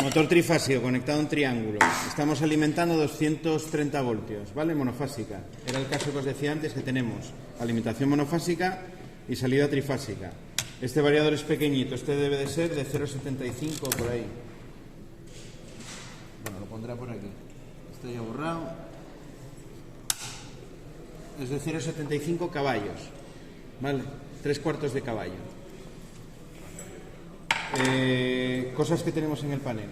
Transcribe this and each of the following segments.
Motor trifásico conectado a un triángulo. Estamos alimentando 230 voltios, ¿vale? Monofásica. Era el caso que os decía antes, que tenemos alimentación monofásica y salida trifásica. Este variador es pequeñito, este debe de ser de 0,75 por ahí. Bueno, lo pondrá por aquí. Está ya borrado. Es de 0,75 caballos, ¿vale? 3/4 de caballo. Cosas que tenemos en el panel.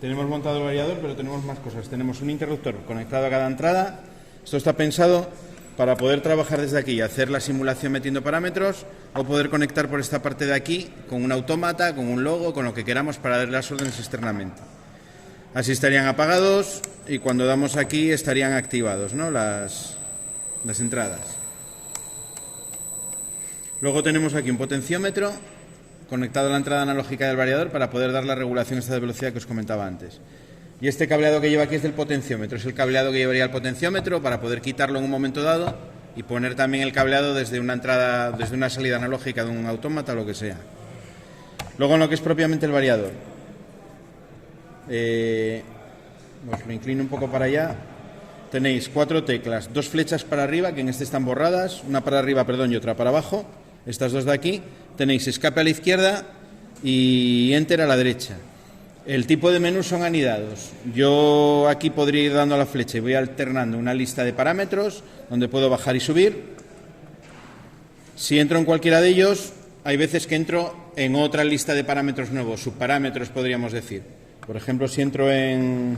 Tenemos montado el variador, pero tenemos más cosas. Tenemos un interruptor conectado a cada entrada. Esto está pensado para poder trabajar desde aquí y hacer la simulación metiendo parámetros, o poder conectar por esta parte de aquí con un autómata, con un logo, con lo que queramos para dar las órdenes externamente. Así estarían apagados y cuando damos aquí estarían activados, ¿no? las entradas. Luego tenemos aquí un potenciómetro conectado a la entrada analógica del variador para poder dar la regulación esta de velocidad que os comentaba antes. Y este cableado que lleva aquí es del potenciómetro, es el cableado que llevaría el potenciómetro para poder quitarlo en un momento dado y poner también el cableado desde una entrada, desde una salida analógica de un autómata o lo que sea. Luego en lo que es propiamente el variador, os lo inclino un poco para allá. Tenéis 4 teclas, 2 flechas para arriba, que en este están borradas, una para arriba, perdón, y otra para abajo, estas dos de aquí. Tenéis escape a la izquierda y enter a la derecha. El tipo de menú son anidados. Yo aquí podría ir dando a la flecha y voy alternando una lista de parámetros donde puedo bajar y subir. Si entro en cualquiera de ellos, hay veces que entro en otra lista de parámetros nuevos, subparámetros podríamos decir. Por ejemplo, si entro en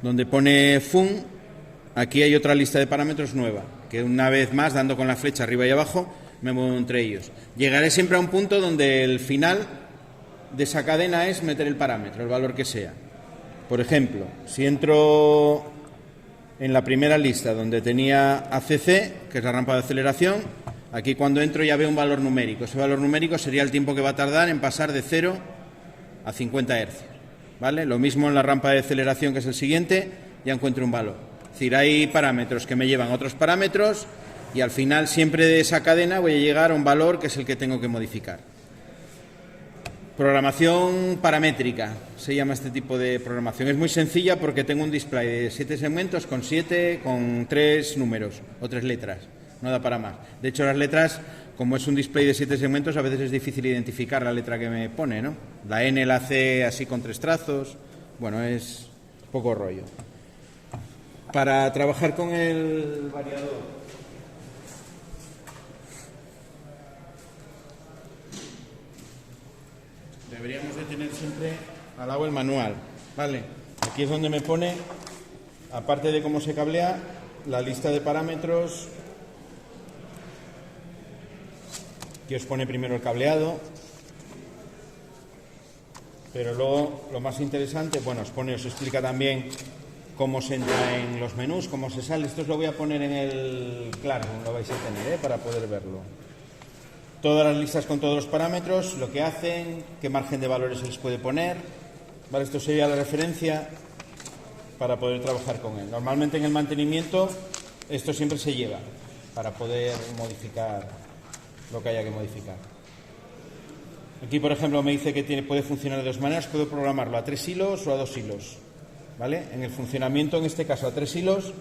donde pone FUN, aquí hay otra lista de parámetros nueva, que una vez más, dando con la flecha arriba y abajo, me muevo entre ellos. Llegaré siempre a un punto donde el final de esa cadena es meter el parámetro, el valor que sea. Por ejemplo, si entro en la primera lista donde tenía ACC, que es la rampa de aceleración, aquí cuando entro ya veo un valor numérico. Ese valor numérico sería el tiempo que va a tardar en pasar de 0 a 50 Hz. ¿Vale? Lo mismo en la rampa de aceleración, que es el siguiente, ya encuentro un valor. Es decir, hay parámetros que me llevan a otros parámetros y al final siempre de esa cadena voy a llegar a un valor que es el que tengo que modificar. Programación paramétrica se llama este tipo de programación. Es muy sencilla porque tengo un display de 7 segmentos con 3 números o 3 letras. No da para más. De hecho, las letras, como es un display de 7 segmentos, a veces es difícil identificar la letra que me pone, ¿no? La N, la C, así con 3 trazos. Bueno, es poco rollo. Para trabajar con el variador, deberíamos de tener siempre al lado el manual, ¿vale? Aquí es donde me pone, aparte de cómo se cablea, la lista de parámetros. Aquí os pone primero el cableado, pero luego lo más interesante, bueno, os explica también cómo se entra en los menús, cómo se sale. Esto os lo voy a poner en el Classroom, lo vais a tener, para poder verlo. Todas las listas con todos los parámetros, lo que hacen, qué margen de valores se les puede poner. Vale, esto sería la referencia para poder trabajar con él. Normalmente en el mantenimiento esto siempre se lleva para poder modificar lo que haya que modificar. Aquí, por ejemplo, me dice que puede funcionar de dos maneras. Puedo programarlo a 3 hilos o a 2 hilos. ¿Vale? En el funcionamiento, en este caso a 3 hilos,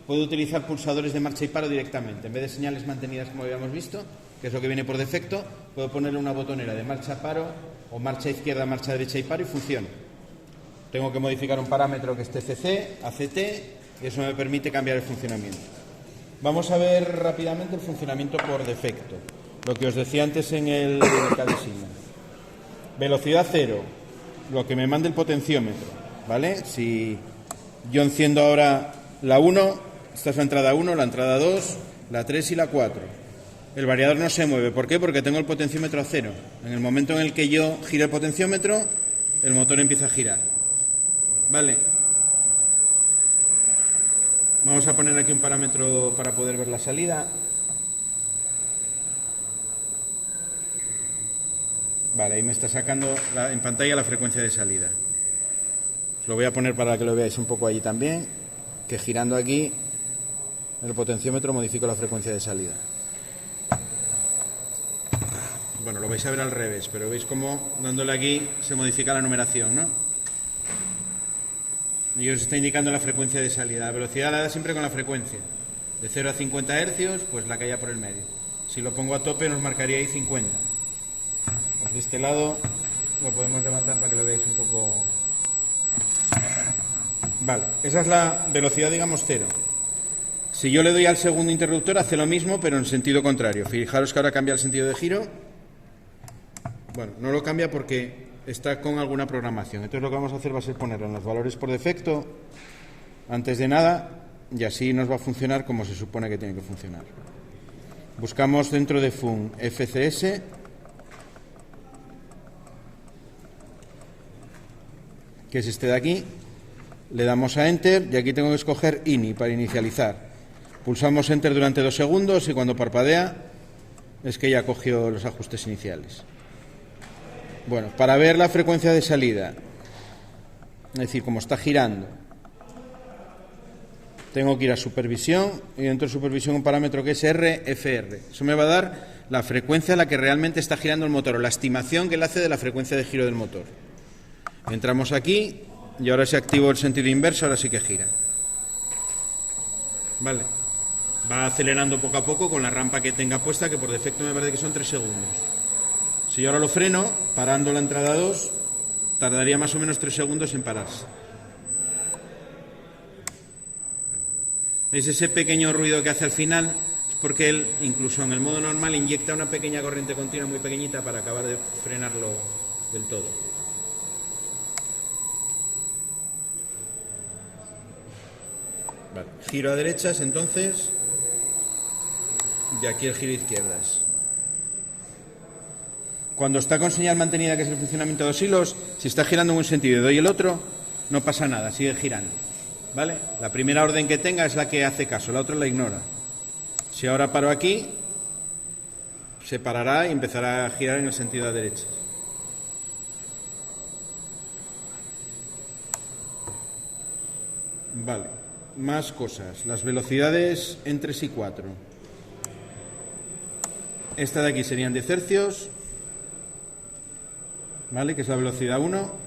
puedo utilizar pulsadores de marcha y paro directamente. En vez de señales mantenidas como habíamos visto, que es lo que viene por defecto, puedo ponerle una botonera de marcha paro o marcha izquierda, marcha derecha y paro y funciona. Tengo que modificar un parámetro que esté CC, ACT, y eso me permite cambiar el funcionamiento. Vamos a ver rápidamente el funcionamiento por defecto. Lo que os decía antes en el cadesigna. Velocidad 0, lo que me mande el potenciómetro, ¿vale? Si yo enciendo ahora la 1, esta es la entrada 1, la entrada 2, la 3 y la 4. El variador no se mueve. ¿Por qué? Porque tengo el potenciómetro a 0. En el momento en el que yo gire el potenciómetro, el motor empieza a girar. ¿Vale? Vamos a poner aquí un parámetro para poder ver la salida. Vale, ahí me está sacando en pantalla la frecuencia de salida. Os lo voy a poner para que lo veáis un poco allí también, que girando aquí el potenciómetro modifico la frecuencia de salida. Bueno, lo vais a ver al revés, pero veis cómo dándole aquí se modifica la numeración, ¿no? Y os está indicando la frecuencia de salida. La velocidad la da siempre con la frecuencia. De 0 a 50 hercios, pues la que haya por el medio. Si lo pongo a tope nos marcaría ahí 50. Pues de este lado lo podemos levantar para que lo veáis un poco. Vale, esa es la velocidad, digamos, 0. Si yo le doy al segundo interruptor hace lo mismo, pero en sentido contrario. Fijaros que ahora cambia el sentido de giro. Bueno, no lo cambia porque está con alguna programación. Entonces lo que vamos a hacer va a ser ponerlo en los valores por defecto antes de nada y así nos va a funcionar como se supone que tiene que funcionar. Buscamos dentro de fun FCS, que es este de aquí, le damos a Enter y aquí tengo que escoger INI para inicializar. Pulsamos Enter durante 2 segundos y cuando parpadea es que ya cogió los ajustes iniciales. Bueno, para ver la frecuencia de salida, es decir, como está girando, tengo que ir a supervisión y dentro de supervisión un parámetro que es RFR. Eso me va a dar la frecuencia a la que realmente está girando el motor o la estimación que él hace de la frecuencia de giro del motor. Entramos aquí y ahora si activo el sentido inverso, ahora sí que gira. Vale. Va acelerando poco a poco con la rampa que tenga puesta, que por defecto me parece que son 3 segundos. Si yo ahora lo freno, parando la entrada 2, tardaría más o menos 3 segundos en pararse. ¿Veis ese pequeño ruido que hace al final? Es porque él, incluso en el modo normal, inyecta una pequeña corriente continua muy pequeñita para acabar de frenarlo del todo. Vale. Giro a derechas, entonces, y aquí el giro a izquierdas. Cuando está con señal mantenida, que es el funcionamiento de los hilos, si está girando en un sentido y doy el otro, no pasa nada, sigue girando. ¿Vale? La primera orden que tenga es la que hace caso, la otra la ignora. Si ahora paro aquí, se parará y empezará a girar en el sentido a derecha. Vale, más cosas. Las velocidades en 3 y 4. Esta de aquí serían 10 hercios. ¿Vale? Que es la velocidad 1.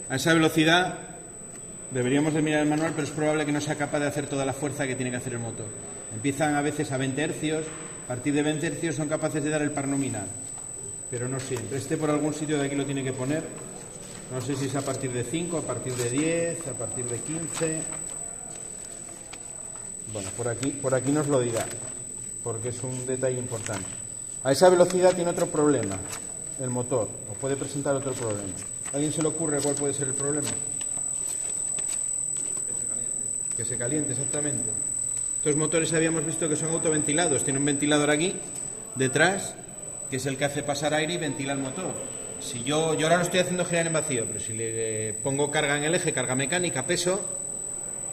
A esa velocidad deberíamos de mirar el manual, pero es probable que no sea capaz de hacer toda la fuerza que tiene que hacer el motor. Empiezan a veces a 20 hercios, a partir de 20 hercios son capaces de dar el par nominal, pero no siempre. Este por algún sitio de aquí lo tiene que poner, no sé si es a partir de 5, a partir de 10, a partir de 15... Bueno, por aquí nos lo dirá, porque es un detalle importante. A esa velocidad tiene otro problema el motor, o puede presentar otro problema. ¿A alguien se le ocurre cuál puede ser el problema? Que se caliente, exactamente. Estos motores habíamos visto que son autoventilados. Tiene un ventilador aquí, detrás, que es el que hace pasar aire y ventila el motor. Si yo ahora lo estoy haciendo girar en vacío, pero si le pongo carga en el eje, carga mecánica, peso,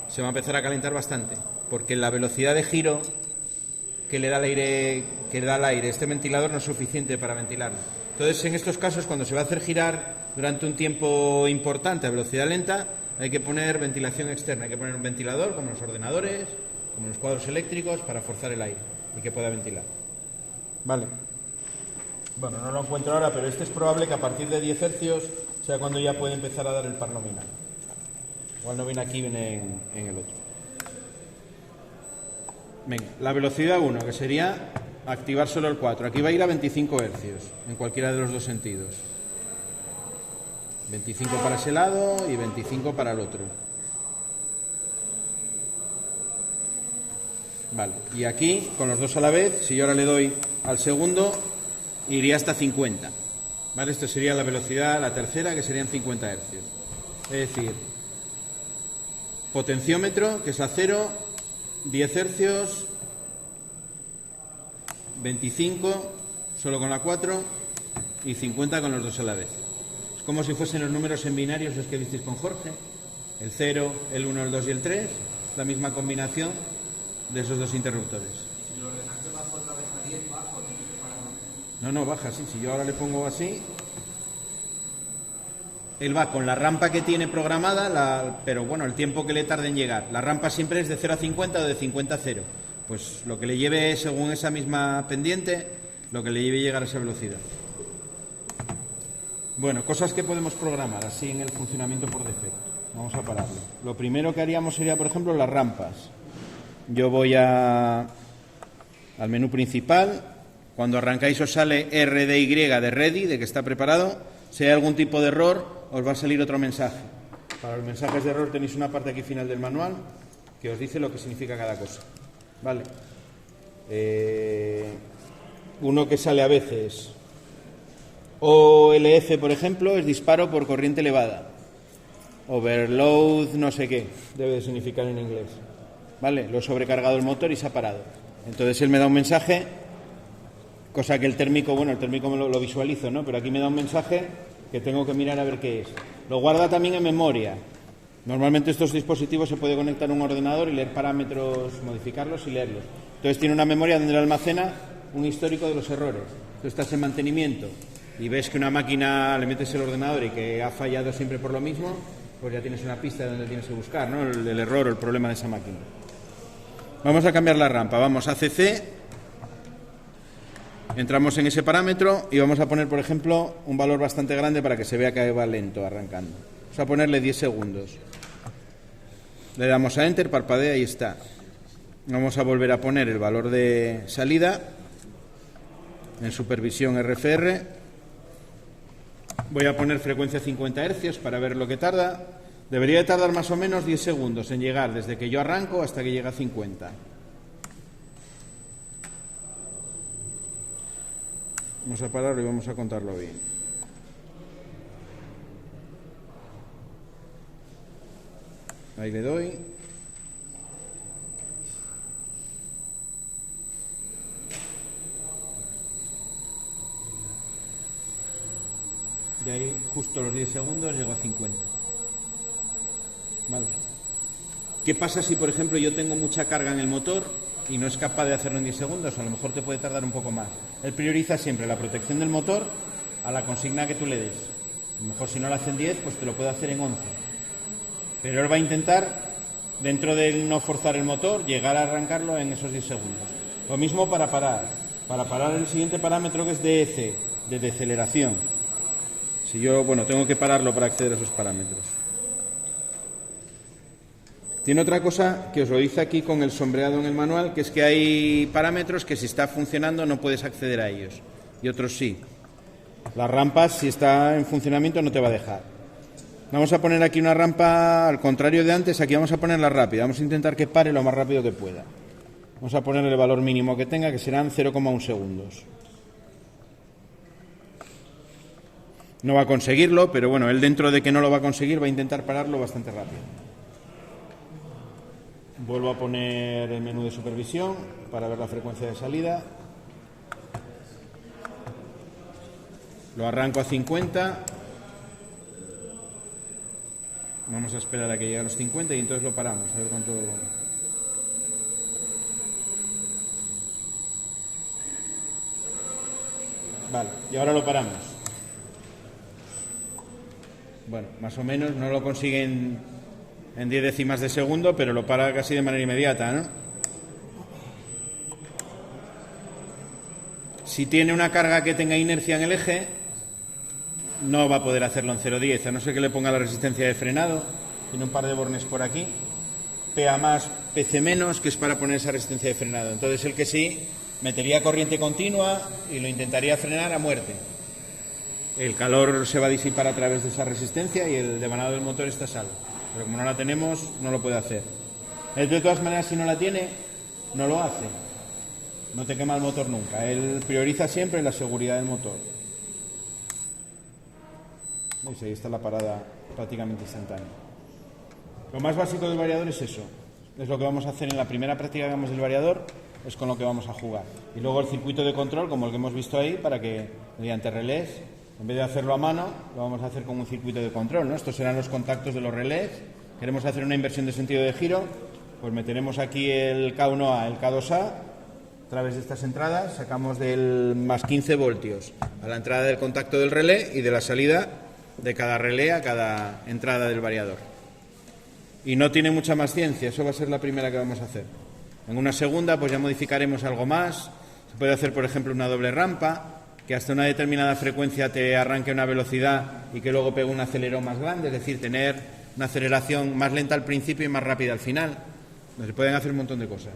se va a empezar a calentar bastante. Porque la velocidad de giro que le da al aire este ventilador no es suficiente para ventilarlo. Entonces, en estos casos, cuando se va a hacer girar durante un tiempo importante a velocidad lenta, hay que poner ventilación externa. Hay que poner un ventilador, como en los ordenadores, como en los cuadros eléctricos, para forzar el aire y que pueda ventilar. Vale. Bueno, no lo encuentro ahora, pero este es probable que a partir de 10 hercios sea cuando ya puede empezar a dar el par nominal. Igual no viene aquí, viene en el otro. Venga, la velocidad 1, que sería activar solo el 4. Aquí va a ir a 25 hercios, en cualquiera de los dos sentidos. 25 para ese lado y 25 para el otro. Vale, y aquí, con los dos a la vez, si yo ahora le doy al segundo, iría hasta 50. Vale, esto sería la velocidad, la tercera, que serían 50 hercios. Es decir, potenciómetro, que es a 0, 10 hercios, 25, solo con la 4, y 50 con los dos a la vez. Es como si fuesen los números en binarios los que visteis con Jorge. El 0, el 1, el 2 y el 3, la misma combinación de esos dos interruptores. Si lo ordenaste bajo otra vez a 10, bajo, tienes que parar. No, baja, sí. Si yo ahora le pongo así, él va con la rampa que tiene programada, pero bueno, el tiempo que le tarde en llegar. La rampa siempre es de 0 a 50 o de 50 a 0. Pues lo que le lleve, según esa misma pendiente, lo que le lleve llegar a esa velocidad. Bueno, cosas que podemos programar así en el funcionamiento por defecto. Vamos a pararlo. Lo primero que haríamos sería, por ejemplo, las rampas. Yo voy al menú principal. Cuando arrancáis os sale RDY de ready, de que está preparado. Si hay algún tipo de error, os va a salir otro mensaje. Para los mensajes de error tenéis una parte aquí final del manual que os dice lo que significa cada cosa. Vale. Uno que sale a veces. OLF, por ejemplo, es disparo por corriente elevada. Overload no sé qué, debe de significar en inglés. Vale, lo he sobrecargado el motor y se ha parado. Entonces él me da un mensaje, cosa que el térmico, bueno, el térmico me lo visualizo, ¿no? Pero aquí me da un mensaje que tengo que mirar a ver qué es. Lo guarda también en memoria. Normalmente estos dispositivos se puede conectar a un ordenador y leer parámetros, modificarlos y leerlos. Entonces tiene una memoria donde le almacena un histórico de los errores. Tú estás en mantenimiento y ves que una máquina, le metes el ordenador y que ha fallado siempre por lo mismo, pues ya tienes una pista de donde tienes que buscar, ¿no? El error o el problema de esa máquina. Vamos a cambiar la rampa, vamos a CC, entramos en ese parámetro y vamos a poner, por ejemplo, un valor bastante grande para que se vea que va lento arrancando. Vamos a ponerle 10 segundos. Le damos a Enter, parpadea y está. Vamos a volver a poner el valor de salida en supervisión RFR. Voy a poner frecuencia 50 Hz para ver lo que tarda. Debería de tardar más o menos 10 segundos en llegar desde que yo arranco hasta que llega a 50. Vamos a pararlo y vamos a contarlo bien. Ahí le doy. Y ahí, justo los 10 segundos, llego a 50. Vale. ¿Qué pasa si, por ejemplo, yo tengo mucha carga en el motor y no es capaz de hacerlo en 10 segundos? A lo mejor te puede tardar un poco más. Él prioriza siempre la protección del motor a la consigna que tú le des. A lo mejor si no lo hace en 10, pues te lo puede hacer en 11. Pero él va a intentar, dentro de no forzar el motor, llegar a arrancarlo en esos 10 segundos. Lo mismo para parar. Para parar el siguiente parámetro que es DEC, de deceleración. Si yo, tengo que pararlo para acceder a esos parámetros. Tiene otra cosa que os lo dice aquí con el sombreado en el manual, que es que hay parámetros que si está funcionando no puedes acceder a ellos, y otros sí. Las rampas, si está en funcionamiento, no te va a dejar. Vamos a poner aquí una rampa, al contrario de antes, aquí vamos a ponerla rápida. Vamos a intentar que pare lo más rápido que pueda. Vamos a ponerle el valor mínimo que tenga, que serán 0,1 segundos. No va a conseguirlo, pero bueno, él dentro de que no lo va a conseguir va a intentar pararlo bastante rápido. Vuelvo a poner el menú de supervisión para ver la frecuencia de salida. Lo arranco a 50. Vamos a esperar a que llegue a los 50 y entonces lo paramos, a ver cuánto... Vale, y ahora lo paramos. Bueno, más o menos, no lo consiguen en 10 décimas de segundo, pero lo para casi de manera inmediata, ¿no? Si tiene una carga que tenga inercia en el eje, no va a poder hacerlo en 0,10, a no ser que le ponga la resistencia de frenado. Tiene un par de bornes por aquí. PA más, PC menos, que es para poner esa resistencia de frenado. Entonces el que sí, metería corriente continua y lo intentaría frenar a muerte. El calor se va a disipar a través de esa resistencia y el devanado del motor está a salvo. Pero como no la tenemos, no lo puede hacer. De todas maneras, si no la tiene, no lo hace. No te quema el motor nunca. Él prioriza siempre la seguridad del motor. ¿Veis? Ahí está la parada prácticamente instantánea. Lo más básico del variador es eso. Es lo que vamos a hacer en la primera práctica que hagamos del variador, es con lo que vamos a jugar. Y luego el circuito de control, como el que hemos visto ahí, para que mediante relés, en vez de hacerlo a mano, lo vamos a hacer con un circuito de control, ¿no? Estos serán los contactos de los relés. Queremos hacer una inversión de sentido de giro, pues meteremos aquí el K1A, el K2A, a través de estas entradas, sacamos del más 15 voltios a la entrada del contacto del relé y de la salida de cada relé a cada entrada del variador. Y no tiene mucha más ciencia, eso va a ser la primera que vamos a hacer. En una segunda pues ya modificaremos algo más. Se puede hacer, por ejemplo, una doble rampa, que hasta una determinada frecuencia te arranque una velocidad y que luego pegue un acelerón más grande, es decir, tener una aceleración más lenta al principio y más rápida al final. Se pueden hacer un montón de cosas.